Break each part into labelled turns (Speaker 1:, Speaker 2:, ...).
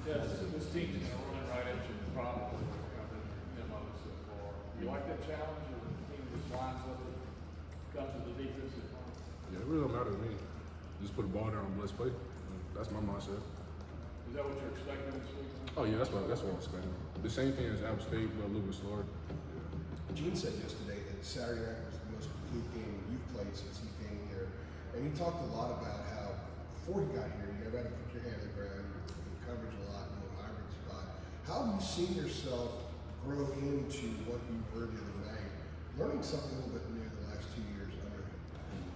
Speaker 1: Yeah, this team's going to run right at you probably. I've been MO so far. You like that challenge, or the team just lines up and comes to the defensive front?
Speaker 2: Yeah, it really don't matter to me. Just put the ball down and let's play. That's my mindset.
Speaker 1: Is that what you're expecting this week?
Speaker 2: Oh yeah, that's what I'm expecting. The same thing as App State, but a little bit slower.
Speaker 3: Gene said yesterday that Saturday night was the most complete game you've played since he came here. And he talked a lot about how before he got here, you never had to put your hand on the ground, you were coverage a lot, no hybrid spot. How have you seen yourself grow into what you were the other night, learning something a little bit new the last 2 years under him?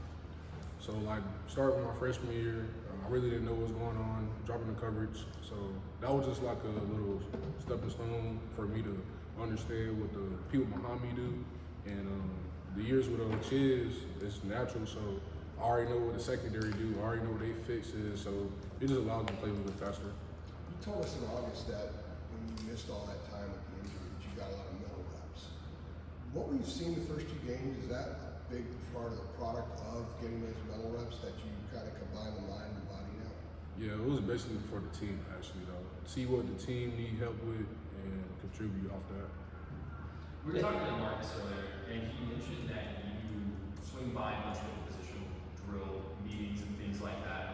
Speaker 2: So like starting my freshman year, I really didn't know what was going on, dropping the coverage. So that was just like a little stepping stone for me to understand what the people behind me do. And the years with Chiz, it's natural. So I already know what the secondary do. I already know what they fix is. So it just allows me to play a little bit faster.
Speaker 3: You told us in August that when you missed all that time with the injury, that you got a lot of mental reps. What we've seen the first 2 games, is that a big part of the product of getting those mental reps, that you kind of combine the mind and body now?
Speaker 2: Yeah, it was basically for the team actually though. See what the team need help with and contribute off that.
Speaker 4: We were talking to Marcus earlier, and he mentioned that you swing by a bunch of positional drill meetings and things like that.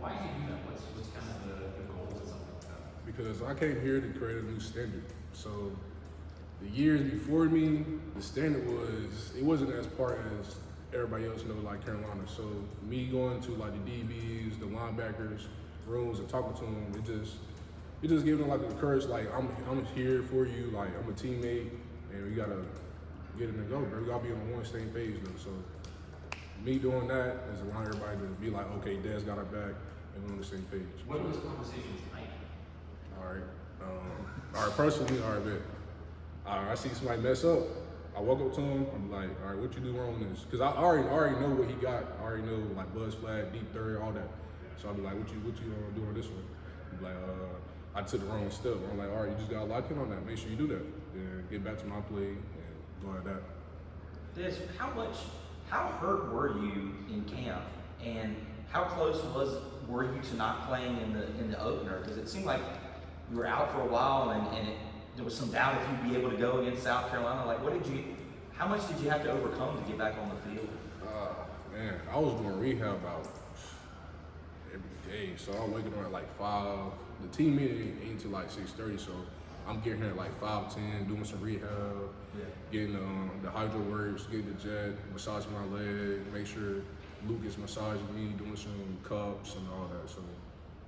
Speaker 4: Why do you do that? What's kind of the goal of something like that?
Speaker 2: Because I came here to create a new standard. So the years before me, the standard it wasn't as part as everybody else know, like Carolina. So me going to like the DBs, the linebackers, rooms and talking to them, it just gave them like the courage, like I'm here for you, like I'm a teammate, and we gotta get it and go, bro. We gotta be on one same page though. So me doing that is allowing everybody to be like, okay, Dad's got our back, and we're on the same page.
Speaker 4: What were those conversations like?
Speaker 2: All right, personally, all right, bet. I see somebody mess up, I walk up to him, I'm like, all right, what you do wrong in this? Because I already know what he got. I already know like buzz flag, deep third, all that. So I'll be like, what you do on this one? He'd be like, I took the wrong step. I'm like, all right, you just gotta lock in on that. Make sure you do that. Then get back to my play and go like that.
Speaker 5: How hurt were you in camp, and how close were you to not playing in the opener? Because it seemed like you were out for a while, and there was some doubt if you'd be able to go against South Carolina. Like, how much did you have to overcome to get back on the field?
Speaker 2: Man, I was doing rehab about every day. So I'm waking up at like 5. The team meeting ain't until like 6:30. So I'm getting here at like 5:10, doing some rehab, getting the hydro works, getting the jet, massaging my leg, make sure Luke is massaging me, doing some cups and all that. So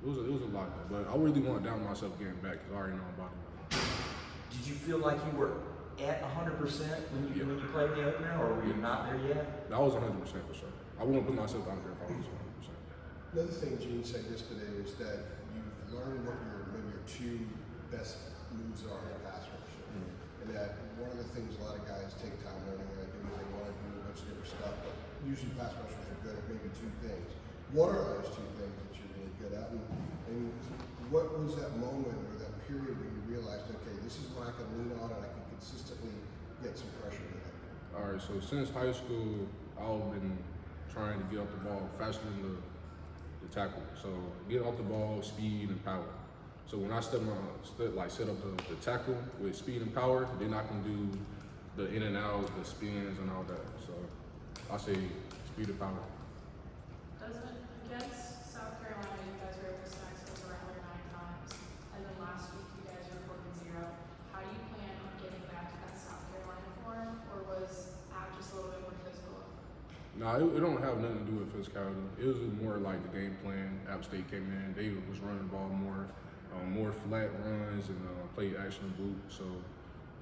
Speaker 2: it was a lot, but I really want to down myself getting back because I already know I'm about it.
Speaker 5: Did you feel like you were at 100% when you played the opener, or were you not there yet?
Speaker 2: I was 100% for sure. I wouldn't put myself out there if I was 100%.
Speaker 3: Another thing Gene said yesterday was that you've learned what maybe your 2 best moves are in a pass rush. And that one of the things a lot of guys take time learning how to do is they want to do a bunch of different stuff, but usually pass rushers are good at maybe 2 things. What are those 2 things that you're really good at? And what was that moment or that period when you realized, okay, this is what I can lean on and I can consistently get some pressure with it?
Speaker 2: All right, so since high school, I've been trying to get off the ball faster than the tackle. So get off the ball, speed and power. So when I set up the tackle with speed and power, then I can do the in and out, the spins and all that. So I say speed and power.
Speaker 6: Against South Carolina, you guys were able to stack those around 9 times, and then last week you guys reported 0. How do you plan on getting back to that South Carolina form, or was App just a little bit more physical?
Speaker 2: No, it don't have nothing to do with physicality. It was more like the game plan. App State came in, they was running the ball more flat runs and play action boot. So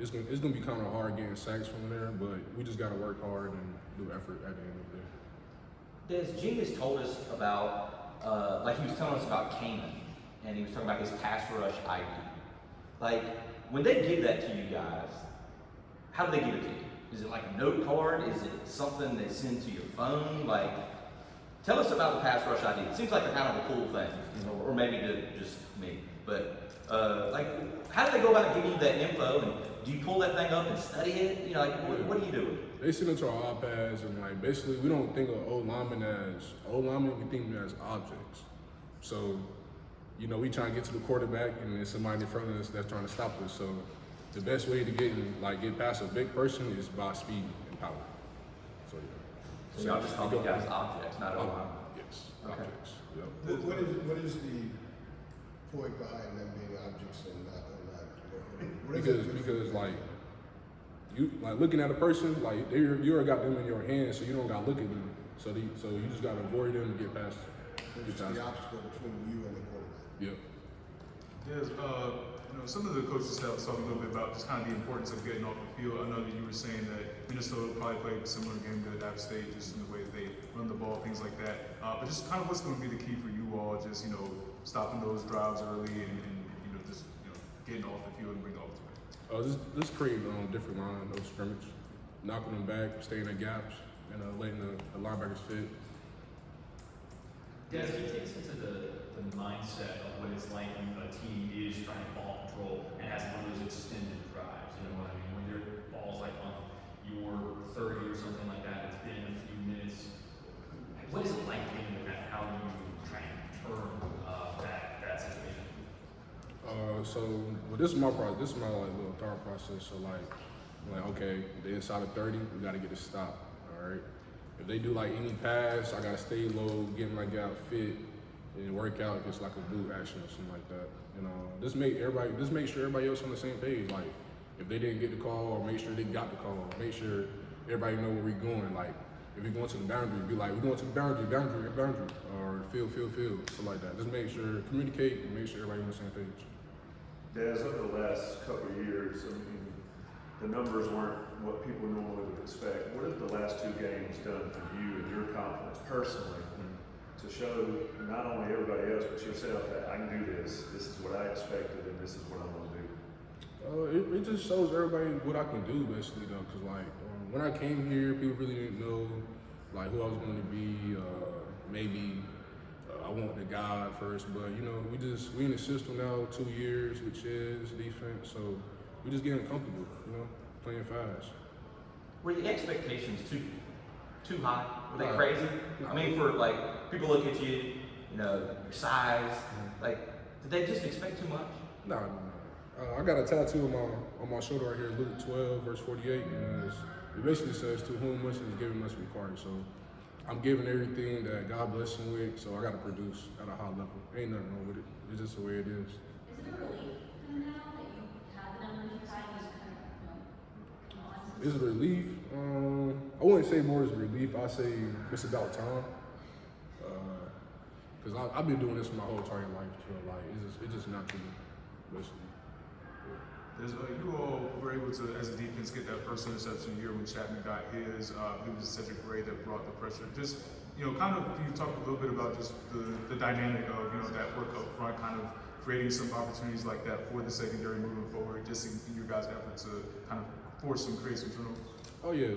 Speaker 2: it's gonna be kind of hard getting sacks from there, but we just gotta work hard and do effort at the end of the day.
Speaker 5: Gene has told us about, he was telling us about Kanan, and he was talking about his pass rush ID. Like, when they give that to you guys, how do they give it to you? Is it like a note card? Is it something they send to your phone? Like, tell us about the pass rush ID. It seems like a kind of a cool thing, or maybe to just me. But, how do they go about giving you that info? And do you pull that thing up and study it? What do you do?
Speaker 2: They send it to our iPads, and basically we don't think of O linemen, we think of them as objects. So you know, we trying to get to the quarterback, and there's somebody in front of us that's trying to stop us. So the best way to get past a big person is by speed and power. So yeah.
Speaker 5: So y'all just call these guys objects, not O-line.
Speaker 2: Yes,
Speaker 5: Okay.
Speaker 2: objects. Yep.
Speaker 3: What is the point behind them being objects and not O-line?
Speaker 2: Because like you looking at a person, like you already got them in your hands, so you don't gotta look at them. So you just gotta avoid them and get past them.
Speaker 3: It's the obstacle between you and the quarterback.
Speaker 2: Yep.
Speaker 7: Yes, you know, some of the coaches have talked a little bit about just kind of the importance of getting off the field. I know that you were saying that Minnesota probably played a similar game to App State, just in the way that they run the ball, things like that. But just kind of what's going to be the key for you all, just, you know, stopping those drives early and you know, just, you know, getting off the field and bring the offense away.
Speaker 2: Just creating different line of scrimmage, knocking them back, staying in gaps, and letting the linebackers fit.
Speaker 4: Des, can you take us into the mindset of what it's like when a team is trying to ball control and has one of those extended drives? You know what I mean? When your ball's like on your 30 or something like that, it's been a few minutes. What is it like being with that? How do you try and turn that situation?
Speaker 2: This is my process. This is my little thought process. So like okay, the inside of 30, we got to get a stop. All right. If they do like any pass, I gotta stay low, get my gap fit, and work out if it's like a boot action or something like that. You know, just make sure everybody else on the same page. Like, if they didn't get the call, or make sure they got the call. Make sure everybody know where we're going. Like, if we're going to the boundary, be like, we're going to the boundary, or field, something like that. Just make sure, communicate, and make sure everybody on the same page.
Speaker 8: Des, over the last couple of years, I mean, the numbers weren't what people normally would expect. What have the last two games done for you and your confidence personally to show not only everybody else but yourself that I can do this, this is what I expected, and this is what I'm going to do?
Speaker 2: It just shows everybody what I can do, basically, though. Cause like when I came here, people really didn't know like who I was going to be. Maybe I want the guy at first, but you know, we in the system now 2 years, which is defense. So we just getting comfortable, you know, playing fast.
Speaker 5: Were the expectations too high? Were they crazy? I mean, for like people look at you, you know, your size. Like, did they just expect too much?
Speaker 2: No. I got a tattoo on my shoulder right here, Luke 12, verse 48, and it basically says, "To whom much is given, much required." So I'm giving everything that God bless me with, so I got to produce at a high level. Ain't nothing wrong with it. It's just the way it is.
Speaker 9: Is it a relief now that you have the numbers you have? Just kind of, you know,
Speaker 2: It's a relief. I wouldn't say more as a relief. I say it's about time. Cause I've been doing this my whole entire life. So like it's just natural, basically.
Speaker 7: You all were able to, as a defense, get that first interception here when Chapman got his. It was Cedric Gray that brought the pressure. Just, you know, kind of, can you talk a little bit about just the dynamic of, you know, that work up front, kind of creating some opportunities like that for the secondary moving forward, just in your guys' effort to kind of force some, create some turnovers?
Speaker 2: Oh yeah,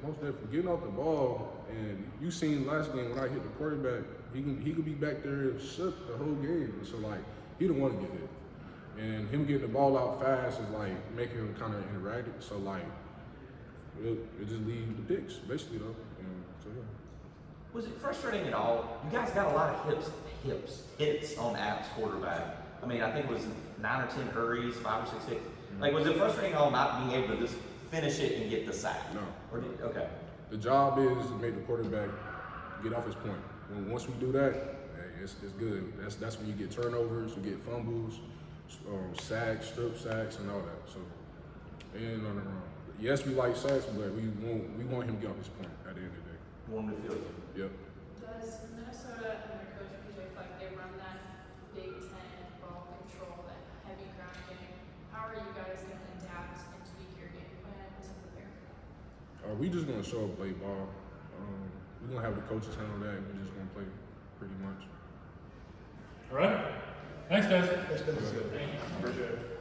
Speaker 2: most definitely. Getting off the ball, and you seen last game when I hit the quarterback, he could be back there shook the whole game. So like, he don't want to get hit. And him getting the ball out fast is like making him kind of erratic. So like, it just leaves the picks, basically though. And so yeah.
Speaker 5: Was it frustrating at all? You guys got a lot of hits on App's quarterback. I mean, I think it was 9 or 10 hurries, 5 or 6 hits. Like, was it frustrating at all not being able to just finish it and get the sack?
Speaker 2: No.
Speaker 5: Okay.
Speaker 2: The job is to make the quarterback get off his point. And once we do that, hey, it's good. That's when you get turnovers, you get fumbles, sacks, strip sacks, and all that. So, ain't nothing wrong. Yes, we like sacks, but we want him to get off his point at the end of the day.
Speaker 5: You want him to feel it.
Speaker 2: Yep.
Speaker 6: Does Minnesota and their coach PJ Fleck, they run that Big Ten ball control, that heavy ground game? How are you guys going to adapt and tweak your game plan to prepare for that?
Speaker 2: We just gonna show up, play ball. We're gonna have the coaches handle that. We're just gonna play pretty much.
Speaker 1: All right. Thanks, guys.
Speaker 3: That's good.
Speaker 8: Appreciate it.